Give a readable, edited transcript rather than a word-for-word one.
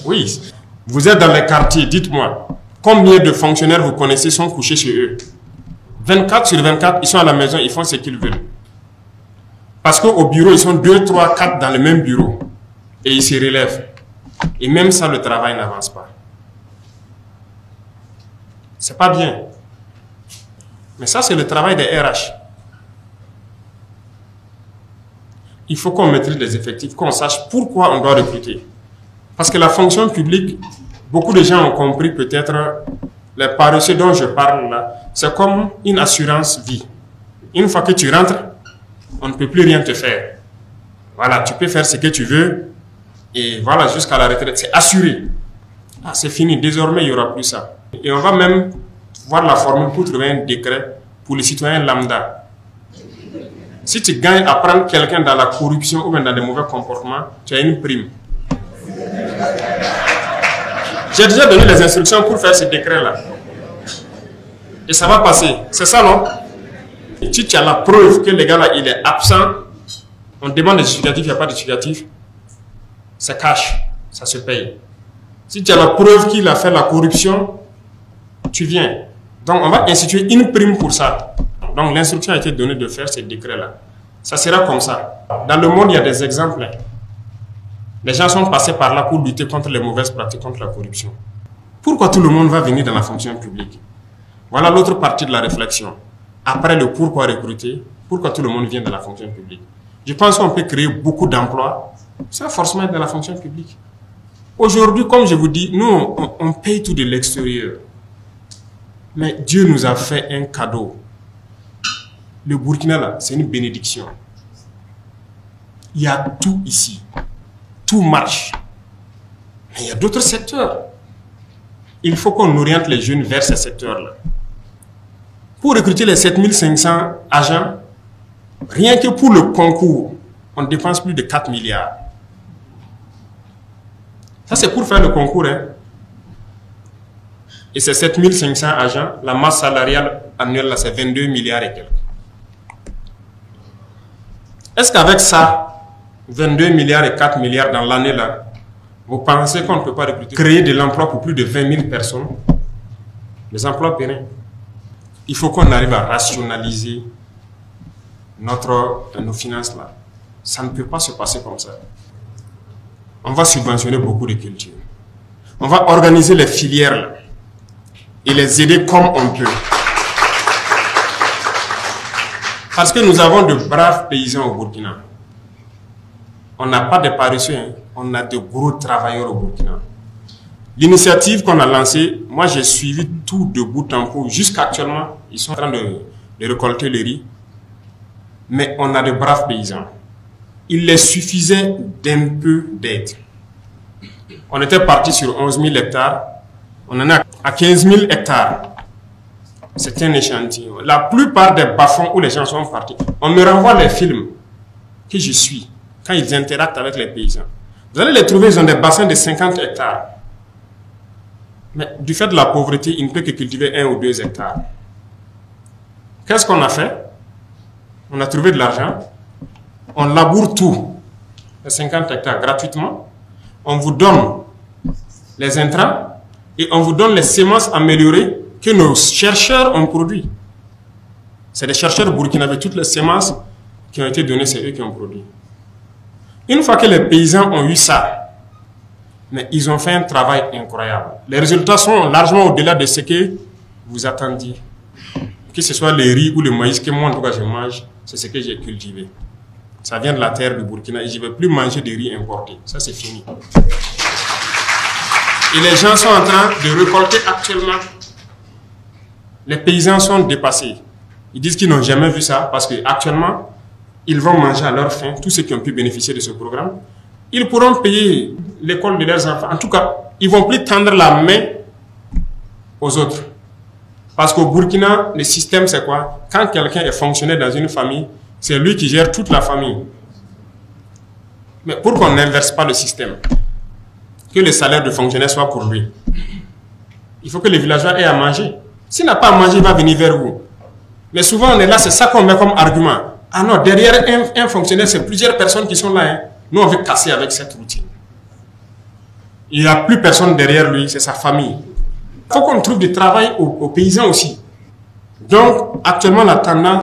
Oui. Vous êtes dans les quartiers, dites-moi, combien de fonctionnaires vous connaissez sont couchés chez eux? 24 sur 24, ils sont à la maison, ils font ce qu'ils veulent. Parce qu'au bureau, ils sont 2, 3, 4 dans le même bureau. Et ils se relèvent. Et même ça, le travail n'avance pas. C'est pas bien. Mais ça, c'est le travail des RH. Il faut qu'on maîtrise les effectifs, qu'on sache pourquoi on doit recruter. Parce que la fonction publique, beaucoup de gens ont compris peut-être les paresseux dont je parle là, c'est comme une assurance vie. Une fois que tu rentres, on ne peut plus rien te faire. Voilà, tu peux faire ce que tu veux et voilà, jusqu'à la retraite, c'est assuré. Ah, c'est fini, désormais il n'y aura plus ça. Et on va même voir la formule pour trouver un décret pour les citoyens lambda. Si tu gagnes à prendre quelqu'un dans la corruption ou même dans des mauvais comportements, tu as une prime. J'ai déjà donné les instructions pour faire ce décret-là. Et ça va passer. C'est ça, non? Et si tu as la preuve que le gars-là, il est absent, on demande des justificatifs, il n'y a pas de justificatif, c'est cash, ça se paye. Si tu as la preuve qu'il a fait la corruption, tu viens. Donc, on va instituer une prime pour ça. Donc, l'instruction a été donnée de faire ce décret-là. Ça sera comme ça. Dans le monde, il y a des exemples. Les gens sont passés par là pour lutter contre les mauvaises pratiques, contre la corruption. Pourquoi tout le monde va venir dans la fonction publique? Voilà l'autre partie de la réflexion. Après le pourquoi recruter, pourquoi tout le monde vient dans la fonction publique? Je pense qu'on peut créer beaucoup d'emplois sans forcément être dans la fonction publique. Aujourd'hui, comme je vous dis, nous, on paye tout de l'extérieur. Mais Dieu nous a fait un cadeau. Le Burkina, là, c'est une bénédiction. Il y a tout ici. Tout marche. Mais il y a d'autres secteurs. Il faut qu'on oriente les jeunes vers ces secteurs-là. Pour recruter les 7500 agents, rien que pour le concours, on dépense plus de 4 milliards. Ça, c'est pour faire le concours. Hein. Et ces 7500 agents, la masse salariale annuelle, c'est 22 milliards et quelques. Est-ce qu'avec ça, 22 milliards et 4 milliards dans l'année là, vous pensez qu'on ne peut pas recruter, créer de l'emploi pour plus de 20 000 personnes? Les emplois pérennes. Il faut qu'on arrive à rationaliser nos finances là. Ça ne peut pas se passer comme ça. On va subventionner beaucoup de cultures. On va organiser les filières là et les aider comme on peut. Parce que nous avons de braves paysans au Burkina. On n'a pas de paresseux, hein. On a de gros travailleurs au Burkina. L'initiative qu'on a lancée, moi j'ai suivi tout de bout en bout. Jusqu'actuellement, ils sont en train de récolter le riz. Mais on a de braves paysans. Il les suffisait d'un peu d'aide. On était parti sur 11 000 hectares. On en est à 15 000 hectares. C'est un échantillon. La plupart des bas-fonds où les gens sont partis, on me renvoie les films que je suis quand ils interactent avec les paysans. Vous allez les trouver, ils ont des bassins de 50 hectares. Mais du fait de la pauvreté, ils ne peuvent que cultiver 1 ou 2 hectares. Qu'est-ce qu'on a fait? On a trouvé de l'argent. On laboure tout, les 50 hectares gratuitement. On vous donne les intrants et on vous donne les semences améliorées que nos chercheurs ont produit. C'est des chercheurs burkinabés, toutes les semences qui ont été données, c'est eux qui ont produit. Une fois que les paysans ont eu ça, mais ils ont fait un travail incroyable. Les résultats sont largement au-delà de ce que vous attendiez. Que ce soit le riz ou le maïs que moi en tout cas je mange, c'est ce que j'ai cultivé. Ça vient de la terre du Burkina et je ne vais plus manger de riz importé. Ça c'est fini. Et les gens sont en train de récolter actuellement. Les paysans sont dépassés. Ils disent qu'ils n'ont jamais vu ça parce qu'actuellement, ils vont manger à leur faim, tous ceux qui ont pu bénéficier de ce programme. Ils pourront payer l'école de leurs enfants. En tout cas, ils ne vont plus tendre la main aux autres. Parce qu'au Burkina, le système c'est quoi? Quand quelqu'un est fonctionnaire dans une famille, c'est lui qui gère toute la famille. Mais pour qu'on n'inverse pas le système, que le salaire de fonctionnaire soit pour lui, il faut que les villageois aient à manger. S'il n'a pas à manger, il va venir vers vous. Mais souvent, on est là, c'est ça qu'on met comme argument. Ah non, derrière un fonctionnaire, c'est plusieurs personnes qui sont là. Hein. Nous, on veut casser avec cette routine. Il n'y a plus personne derrière lui, c'est sa famille. Il faut qu'on trouve du travail aux paysans aussi. Donc, actuellement, la tendance...